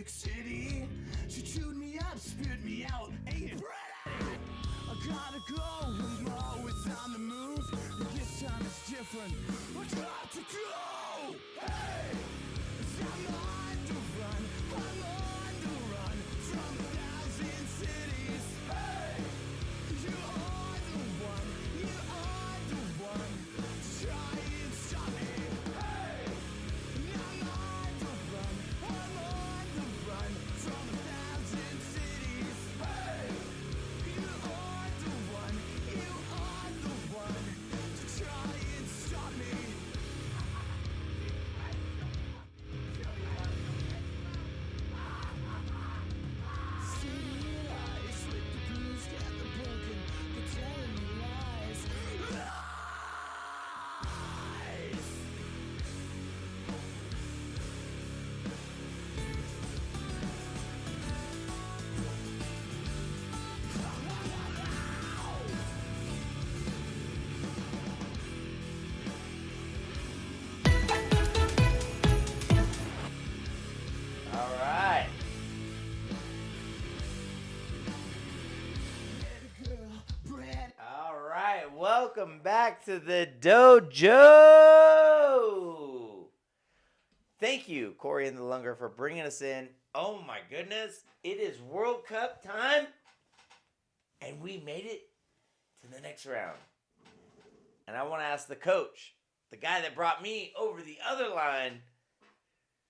Music City. She chewed me up, spit me out, ate it. I gotta go when Mo is on the move. This time it's different. I got to go. Hey, I'm on the run. I'm on the run from 1,000 cities. Hey, you are the one. You are the one. Try and stop me. Hey, I'm on the run. I'm on the run from 1,000 cities. Hey, you are the one. You are the one. Try and stop me. City lies with the bruised and the broken. They're telling me lies. Lies. All right. Girl, bread. All right. Welcome back to the Dojo. Thank you, Corey and the Lunger, for bringing us in. Oh my goodness. It is World Cup time. And we made it to the next round. And I want to ask the coach, the guy that brought me over the other line,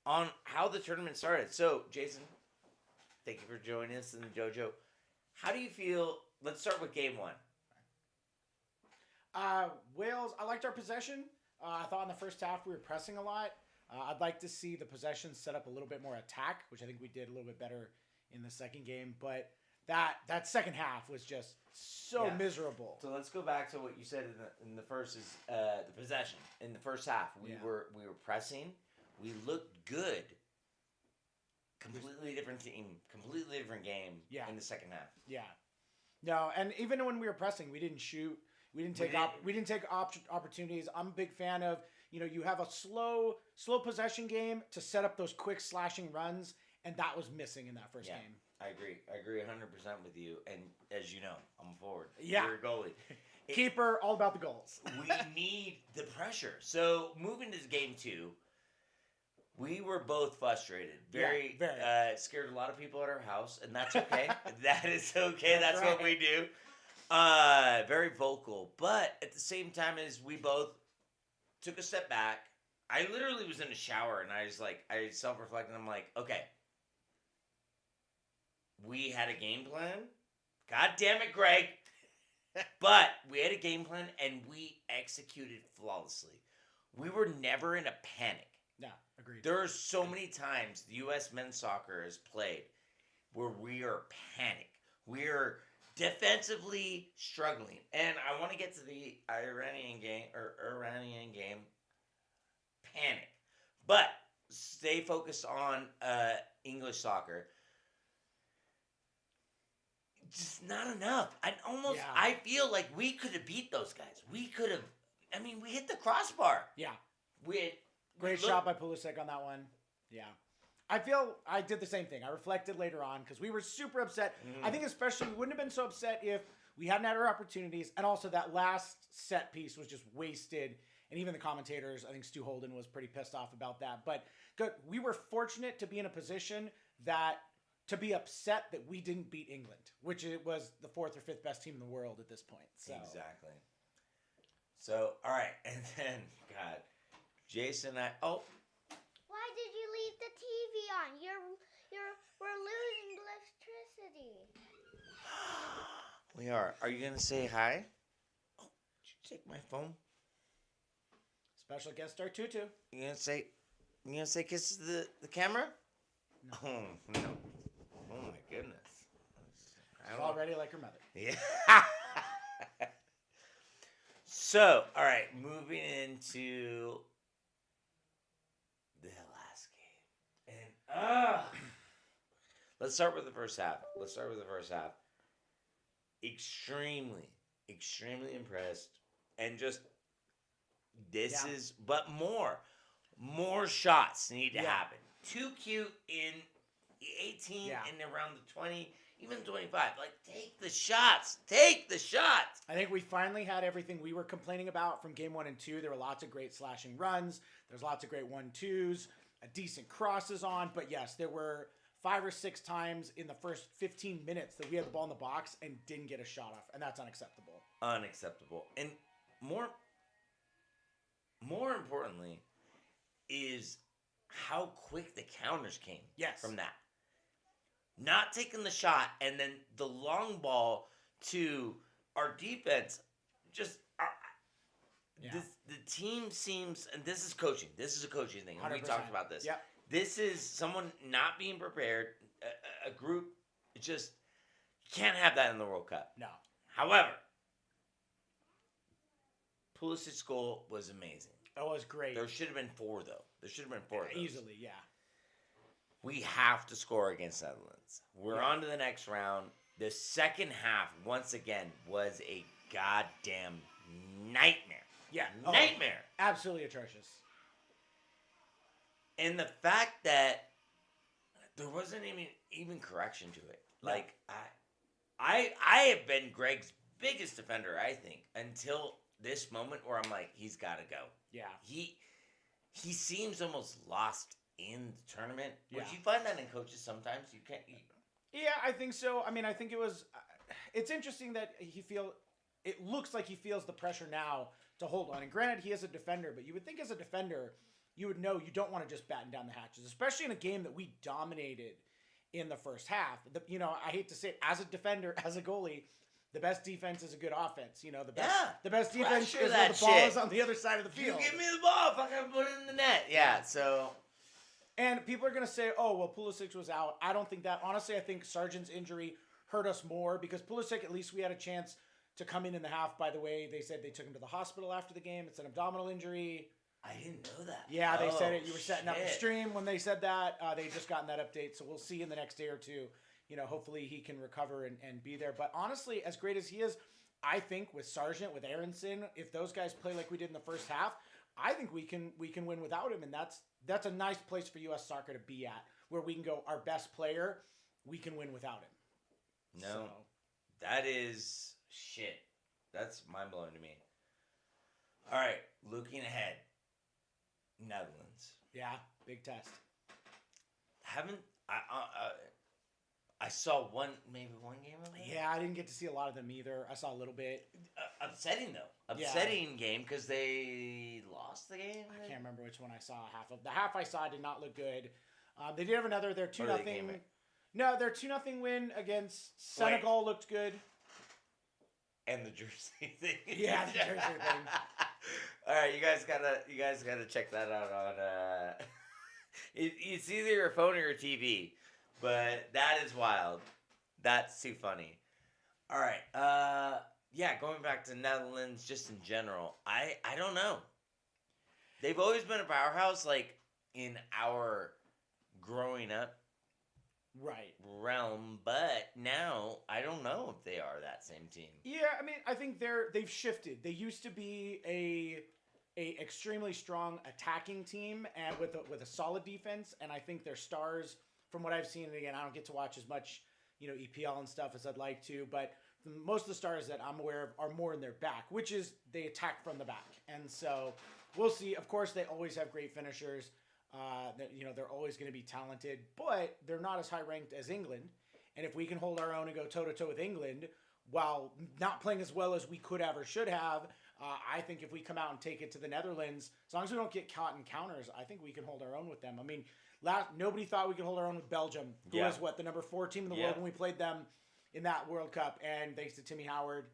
on how the tournament started. So, Jason, thank you for joining us in the Dojo. How do you feel? Let's start with game one. Wales, I liked our possession. I thought in the first half we were pressing a lot. I'd like to see the possession set up a little bit more attack, which I think we did a little bit better in the second game. But that second half was just so Yeah. miserable. So let's go back to what you said in the first is the possession. In the first half, we were pressing. We looked good. Completely different team, completely different game in the second half. Yeah. No, and even when we were pressing, we didn't shoot. We didn't take opportunities. I'm a big fan of, you have a slow possession game to set up those quick slashing runs, and that was missing in that first game. I agree 100% with you. And as you know, I'm a forward. Yeah. You're a goalie. Keeper, all about the goals. We need the pressure. So moving to game two, we were both frustrated. Very. Scared a lot of people at our house, and that's okay. That is okay. That's what we do. Very vocal. But at the same time as we both took a step back, I literally was in a shower, and I self-reflected. I'm like, okay. We had a game plan. God damn it, Greg. But we had a game plan, and we executed flawlessly. We were never in a panic. Yeah, agreed. There are so many times the U.S. men's soccer has played where we are panicked. We're defensively struggling. And I want to get to the Iranian game, panic. But stay focused on English soccer. Just not enough. I feel like we could have beat those guys. We could have. We hit the crossbar. Yeah. Great shot by Pulisic on that one. Yeah. I feel I did the same thing. I reflected later on because we were super upset. I think especially we wouldn't have been so upset if we hadn't had our opportunities, and also that last set piece was just wasted. And even the commentators, I think Stu Holden was pretty pissed off about that. But we were fortunate to be in a position to be upset that we didn't beat England, which it was the 4th or 5th best team in the world at this point. So. Exactly. So, all right. And then, God, Jason, Why did you leave the TV on? We're losing electricity. We are. Are you going to say hi? Oh, did you take my phone? Special guest star Tutu. You going to say kiss to the camera? No. Oh, no. Oh, my goodness. She's already like her mother. Yeah. So, all right, moving into the last game. And, let's start with the first half. Extremely impressed. And just, but more shots need to happen. Too cute in 18 Yeah. and around the 20, even 25. Like, take the shots. Take the shots. I think we finally had everything we were complaining about from game 1 and 2. There were lots of great slashing runs. There's lots of great 1-2s, a decent crosses on. But yes, there were 5 or 6 times in the first 15 minutes that we had the ball in the box and didn't get a shot off. And that's unacceptable. Unacceptable. And more importantly is how quick the counters came from that. Not taking the shot and then the long ball to our defense. Just the team seems, and this is coaching. This is a coaching thing. And we 100%. talked about this. Yep. This is someone not being prepared. A group just you can't have that in the World Cup. No. However, Pulisic's goal was amazing. It was great. There should have been 4 though. There should have been 4 of those. Easily, yeah. We have to score against Netherlands. We're on to the next round. The second half, once again, was a goddamn nightmare. Yeah. Nightmare. Absolutely atrocious. And the fact that there wasn't even correction to it. No. Like, I have been Greg's biggest defender, I think, until this moment where I'm like, he's got to go. Yeah. He seems almost lost in the tournament. Yeah. Which you find that in coaches sometimes. You can't. Yeah, I think so. I mean, I think it was. It's interesting that it looks like he feels the pressure now to hold on. And granted, he is a defender, but you would think as a defender, you would know you don't want to just batten down the hatches, especially in a game that we dominated in the first half. I hate to say it, as a defender, as a goalie, the best defense is a good offense. The best defense Pressure is when that the ball shit. is on the other side of the You field. give me the ball, fucking put it in the net. Yeah, so. And people are going to say, oh, well, Pulisic was out. I don't think that. Honestly, I think Sargent's injury hurt us more because Pulisic, at least we had a chance to come in the half. By the way, they said they took him to the hospital after the game. It's an abdominal injury. I didn't know that. Yeah, they said it. You were setting up the shit. stream when they said that. They just gotten that update. So we'll see in the next day or two. Hopefully he can recover and be there. But honestly, as great as he is, I think with Sargent, with Aronson, if those guys play like we did in the first half, I think we can win without him. And that's a nice place for U.S. soccer to be at, where we can go, our best player, we can win without him. No, that is shit. That's mind-blowing to me. All right, looking ahead. Netherlands. Yeah, big test. I saw maybe one game of it? Yeah, I didn't get to see a lot of them either. I saw a little bit. Upsetting, though. Upsetting game because they lost the game. I can't remember which one I saw half of. The half I saw did not look good. They did have another. They're 2-0. No, their 2-0 win against Senegal looked good. And the jersey thing. Yeah, the jersey thing. All right, you guys gotta check that out on. It's either your phone or your TV, but that is wild. That's too funny. All right, yeah, going back to Netherlands, just in general, I don't know. They've always been a powerhouse, like in our growing up realm, but now I don't know if they are that same team. Yeah, I mean, I think they've shifted. They used to be a extremely strong attacking team and with a solid defense, and I think their stars, from what I've seen, and again, I don't get to watch as much, EPL and stuff as I'd like to, but most of the stars that I'm aware of are more in their back, which is they attack from the back. And so we'll see. Of course, they always have great finishers. They're always going to be talented, but they're not as high ranked as England. And if we can hold our own and go toe to toe with England while not playing as well as we could have or should have, I think if we come out and take it to the Netherlands, as long as we don't get caught in counters, I think we can hold our own with them. I mean, nobody thought we could hold our own with Belgium, who was the number 4 team in the world when we played them in that World Cup. And thanks to Timmy Howard,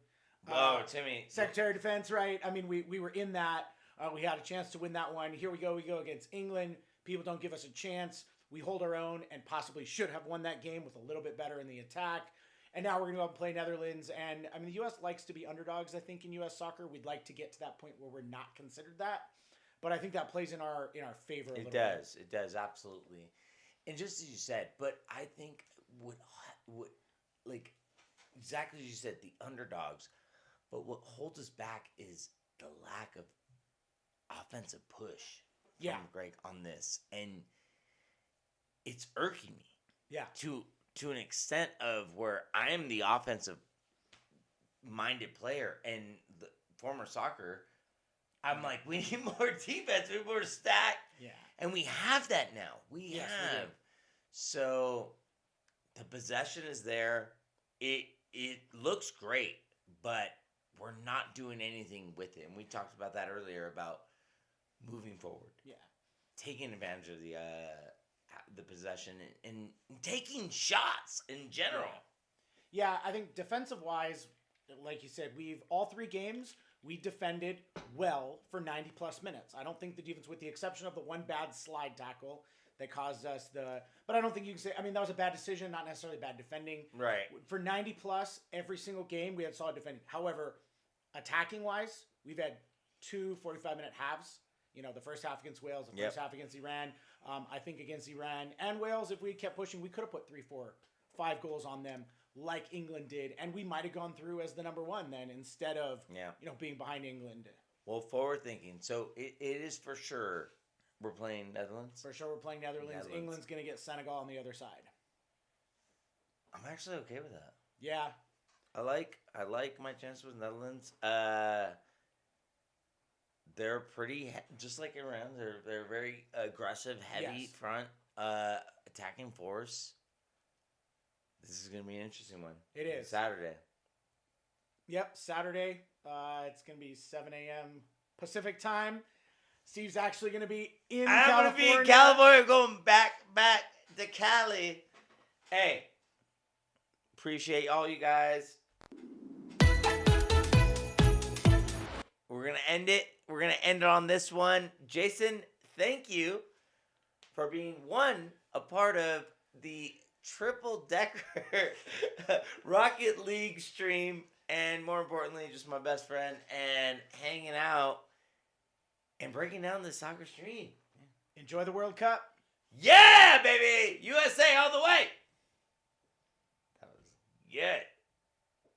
Timmy, Secretary of Defense, right? I mean, we were in that. We had a chance to win that one. Here we go. We go against England. People don't give us a chance. We hold our own and possibly should have won that game with a little bit better in the attack. And now we're going to go out and play Netherlands. And, I mean, the U.S. likes to be underdogs, I think, in U.S. soccer. We'd like to get to that point where we're not considered that. But I think that plays in our favor a little bit. It does, absolutely. And just as you said, but I think what like, exactly as you said, the underdogs. But what holds us back is the lack of offensive push from Greg on this. And it's irking me. Yeah. To an extent of where I am the offensive minded player and the former soccer. I'm like, we need more defense, we need more stack. Yeah. And we have that now. We Yes, we have. do. So the possession is there. It looks great, but we're not doing anything with it. And we talked about that earlier about moving forward. Yeah. Taking advantage of the possession and taking shots in general. Yeah, I think defensive-wise, like you said, all 3 games, we defended well for 90-plus minutes. I don't think the defense, with the exception of the one bad slide tackle that caused us but I don't think you can say, I mean, that was a bad decision, not necessarily bad defending. Right. For 90-plus, every single game, we had solid defending. However, attacking-wise, we've had 2 45-minute halves. You know, the first half against Wales, the first half against Iran. I think against Iran and Wales, if we kept pushing, we could have put 3, 4, 5 goals on them like England did. And we might have gone through as the number 1 then instead of, being behind England. Well, forward thinking. So it is for sure we're playing Netherlands. For sure we're playing Netherlands. England's going to get Senegal on the other side. I'm actually okay with that. Yeah. I like my chances with Netherlands. They're pretty, just like Iran. They're very aggressive, heavy front, attacking force. This is gonna be an interesting one. It is Saturday. Yep, Saturday. It's gonna be 7 a.m. Pacific time. Steve's actually gonna be in California. I'm gonna be in California, going back to Cali. Hey, appreciate all you guys. We're going to end it. We're going to end it on this one. Jason, thank you for being, a part of the triple-decker Rocket League stream, and more importantly, just my best friend, and hanging out and breaking down the soccer stream. Enjoy the World Cup. Yeah, baby!